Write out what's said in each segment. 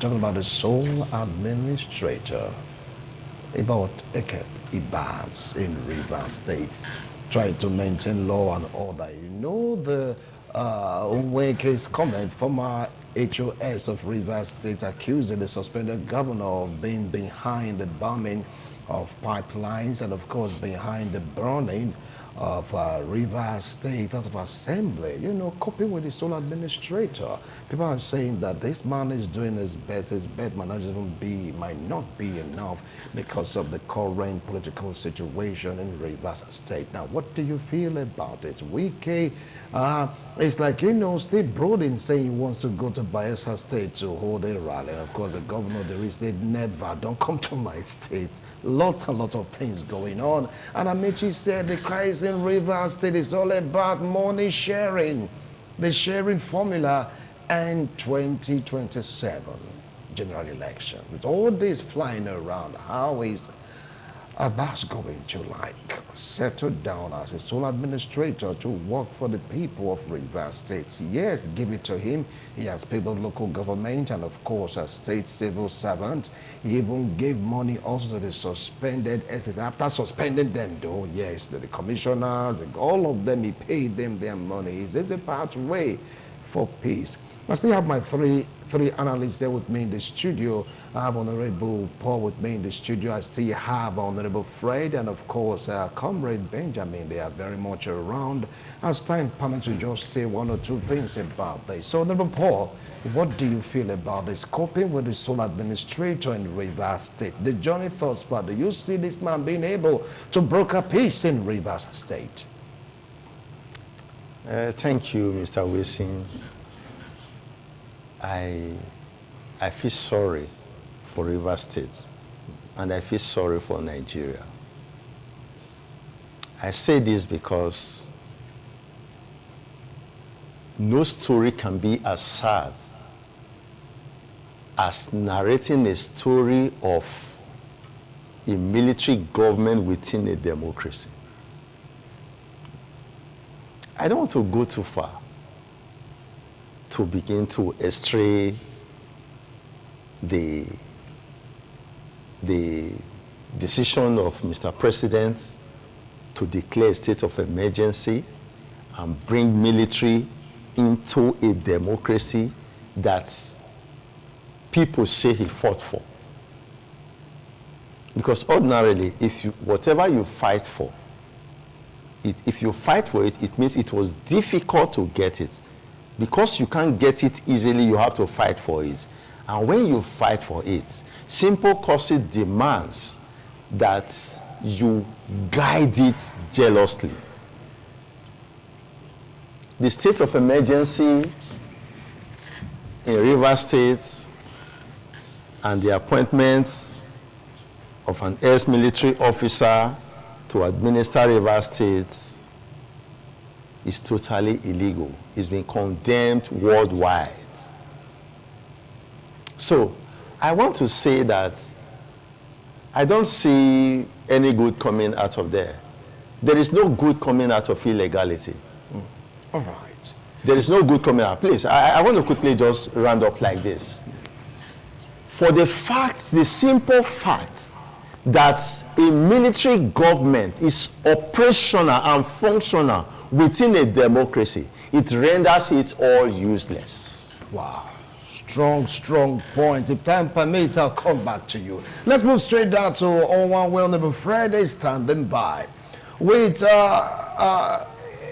Talking about the sole administrator, about Eket Ibas in Rivers State, trying to maintain law and order. You know the Nweke's comment, former HOS of Rivers State, accusing the suspended governor of being behind the bombing of pipelines and, of course, behind the burning of Rivers State House of Assembly, you know, coping with his sole administrator. People are saying that this man is doing his best. His best might not be enough because of the current political situation in Rivers State. Now, what do you feel about it? Wike, it's like, you know, Steve Brodin saying he wants to go to Bayelsa State to hold a rally. And of course, the governor of the state, never, don't come to my state. Lots and lots of things going on. And Amici said the crisis in Rivers State is all about money sharing, the sharing formula, and 2027 general election. With all this flying around, how is Abbas going to settle down as a sole administrator to work for the people of Rivers State? Yes, give it to him. He has people local government and of course a state civil servant. He even gave money also to the suspended SS. After suspending them though, yes, the commissioners, all of them, he paid them their money. Is this a pathway for peace? I still have my three analysts there with me in the studio. I have Honorable Paul with me in the studio. I still have Honorable Fred and of course Comrade Benjamin. They are very much around. As time permits, we just say one or two things about this. So Honorable Paul, what do you feel about this coping with the sole administrator in Rivers State? The journey thoughts part. Do you see this man being able to broker peace in Rivers State? Thank you, Mr. Wilson. I feel sorry for Rivers State and I feel sorry for Nigeria. I say this because no story can be as sad as narrating a story of a military government within a democracy. I don't want to go too far to begin to estray the decision of Mr. President to declare a state of emergency and bring military into a democracy that people say he fought for. Because ordinarily, whatever you fight for, if you fight for it, it means it was difficult to get it. Because you can't get it easily, you have to fight for it. And when you fight for it, simple causes demands that you guide it jealously. The state of emergency in Rivers State and the appointments of an ex-military officer to administer Rivers State is totally illegal. It's been condemned worldwide. So I want to say that I don't see any good coming out of there. There is no good coming out of illegality. All right. There is no good coming out. Please, I want to quickly just round up like this. For the simple fact that a military government is operational and functional within a democracy, it renders it all useless. Wow. Strong point. If time permits, I'll come back to you. Let's move straight down to one Honorable Friday standing by. With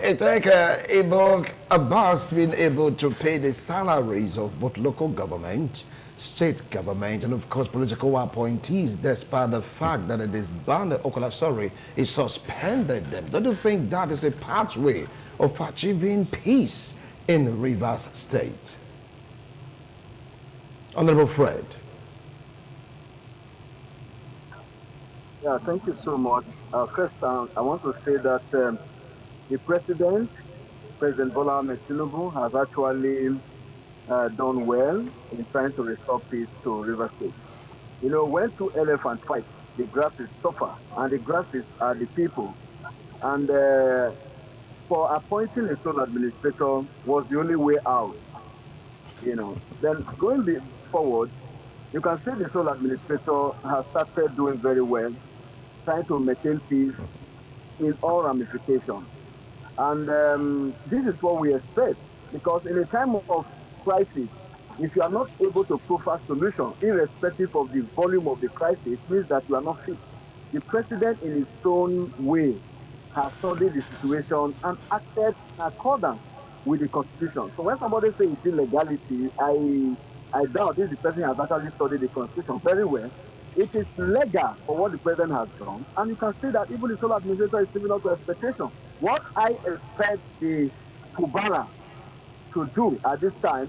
Ibok Abbas being able to pay the salaries of both local government, state government, and of course political appointees, despite the fact that it is banned, it suspended them. Don't you think that is a pathway of achieving peace in Rivers State? Honorable Fred. Yeah, thank you so much. First, I want to say that the President Bola Ahmed Tinubu, has actually done well in trying to restore peace to River State. You know, when two elephants fight, the grasses suffer, and the grasses are the people. And for appointing a sole administrator was the only way out. You know, then going forward, You can see the sole administrator has started doing very well, trying to maintain peace in all ramifications. And this is what we expect because in a time of crisis, if you are not able to provide solution, irrespective of the volume of the crisis, it means that you are not fit. The president, in his own way, has studied the situation and acted in accordance with the constitution. So when somebody says it's illegality, I doubt if the person has actually studied the constitution very well. It is legal for what the president has done, and you can see that even the sole administrator is living up to expectation. What I expect the Fubara to do at this time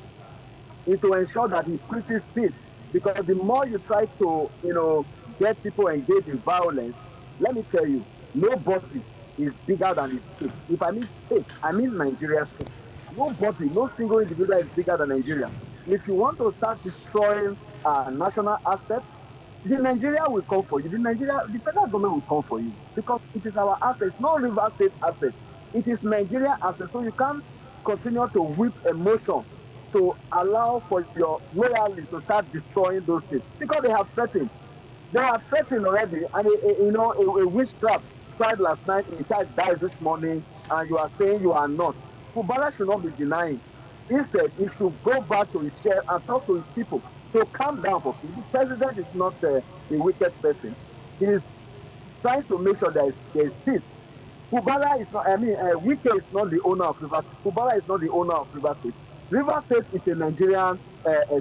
is to ensure that he preaches peace. Because the more you try to, get people engaged in violence, let me tell you, nobody is bigger than the state. If I mean state, I mean Nigeria state. Nobody, no single individual is bigger than Nigeria. If you want to start destroying national assets, the Nigeria will come for you. The federal government will come for you because it is our assets, not River State asset. It is Nigeria asset. So you can't continue to whip emotion to allow for your loyalists to start destroying those things because they have threatened. They have threatened already, and a witchcraft tried last night. A child died this morning, and you are saying you are not. Fubara should not be denying. Instead, he should go back to his share and talk to his people to calm down for peace. The president is not a wicked person. He is trying to make sure there is peace. Fubara is not, Wike is not the owner of River State. Fubara is not the owner of River State. River State is a Nigerian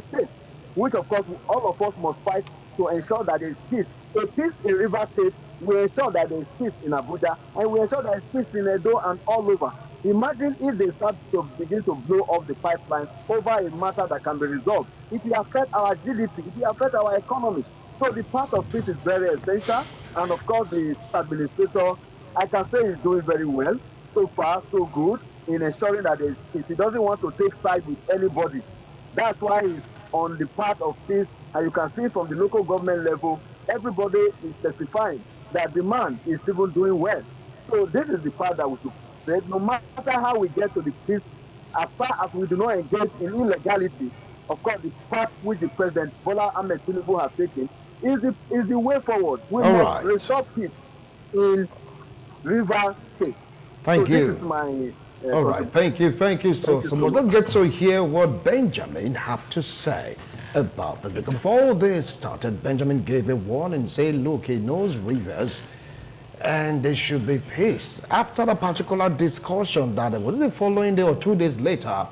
state, which of course all of us must fight to ensure that there is peace. A peace in River State will ensure that there is peace in Abuja and will ensure there is peace in Edo and all over. Imagine if they start to begin to blow off the pipeline over a matter that can be resolved. It will affect our GDP, it will affect our economy. So the part of peace is very essential. And of course, the administrator, I can say he's doing very well. So far, so good in ensuring that there is peace. He doesn't want to take side with anybody. That's why he's on the path of peace. And you can see from the local government level, everybody is testifying that the man is even doing well. So this is the part that we should say. No matter how we get to the peace, as far as we do not engage in illegality, of course, the path which the president Bola Ahmed Tinubu has taken is the way forward. We All must right. restore peace in River State. So Thank this is you. my All right. contribution. Thank you Thank you so so much. much. Let's get to hear what Benjamin have to say about the before all this started. Benjamin gave a warning, saying, look, he knows rivers and there should be peace. After a particular discussion that was the following day or 2 days later,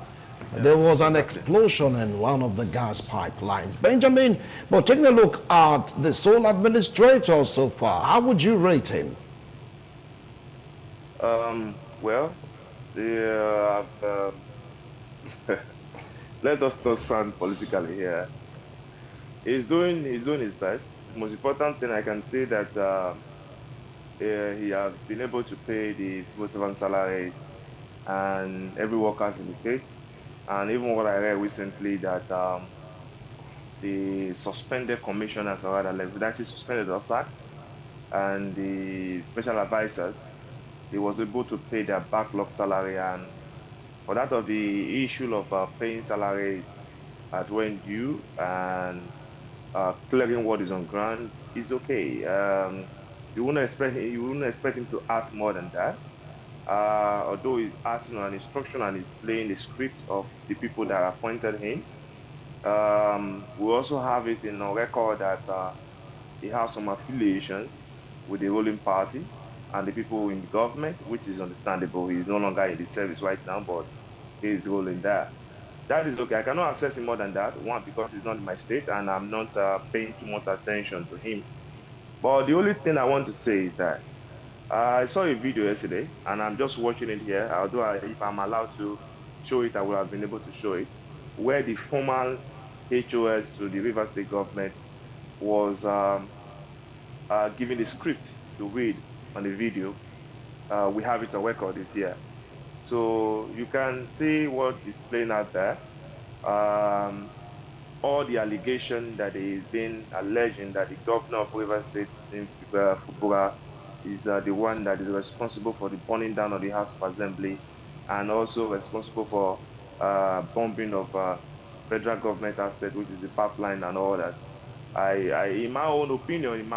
there was an explosion in one of the gas pipelines. Benjamin, but taking a look at the sole administrator so far, how would you rate him? Well, the, let us not sound politically here. He's doing his best. The most important thing I can say that he has been able to pay the civil servant salaries and every workers in the state. And even what I read recently that the suspended commissioners or rather, like, that's suspended or sacked, and the special advisors, he was able to pay their backlog salary. And for that of the issue of paying salaries at when due and clearing what is on ground is okay. You wouldn't expect him to act more than that. Although he's acting on an instruction and he's playing the script of the people that appointed him. We also have it in our record that he has some affiliations with the ruling party and the people in the government, which is understandable. He's no longer in the service right now, but he's ruling there. That is okay. I cannot access him more than that. One, because he's not in my state and I'm not paying too much attention to him. But the only thing I want to say is that I saw a video yesterday and I'm just watching it here. Although if I'm allowed to show it, I would have been able to show it, where the formal HOS to the River State government was giving the script to read on the video. We have it on record this year. So you can see what is playing out there. Um, all the allegation that is being alleging that the governor of River State, Tim Fubura, is the one that is responsible for the burning down of the House of Assembly and also responsible for bombing of federal government asset, which is the pipeline and all that. In my own opinion, in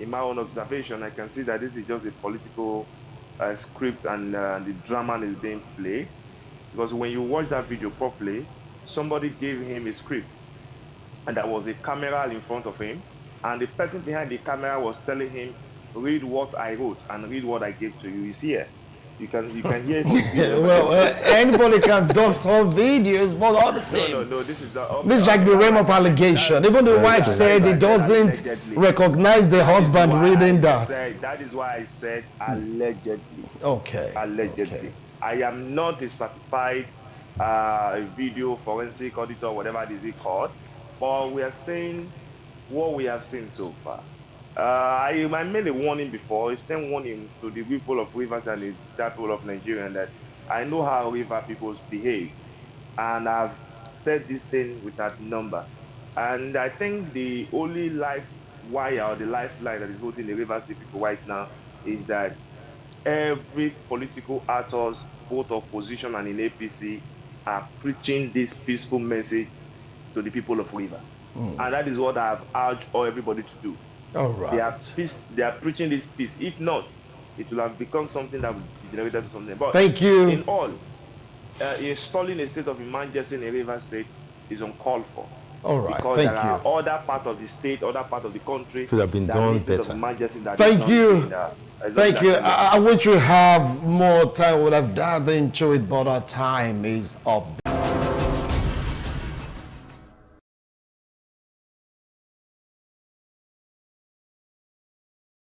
my own observation, I can see that this is just a political script, and the drama is being played. Because when you watch that video properly, somebody gave him a script, and there was a camera in front of him, and the person behind the camera was telling him, "Read what I wrote and read what I gave to you." You see here. You can hear it on video. Well, anybody can doctor videos, but all the same. No. This is the. This is like the realm of allegation. Even the wife said he doesn't recognize the husband reading that. That is why I said allegedly. Okay. Allegedly. Okay. I am not a certified video forensic auditor, whatever it is called, but we are saying what we have seen so far. I made a warning before. It's then warning to the people of Rivers and the people of Nigeria that I know how River people behave, and I've said this thing without number. And I think the only life wire or the lifeline that is holding the Rivers people right now is that every political actors, both opposition and in APC, are preaching this peaceful message to the people of River. And that is what I've urged everybody to do. All right. They are preaching this peace. If not, it will have become something that will degenerate to something. But thank you. In all, installing a state of emergency in a river state is uncalled for. All right. Because thank there you. are other part of the state, other part of the country Could have been done better. Thank you. Thank you. I wish we have more time. Would have dived into it, but our time is up.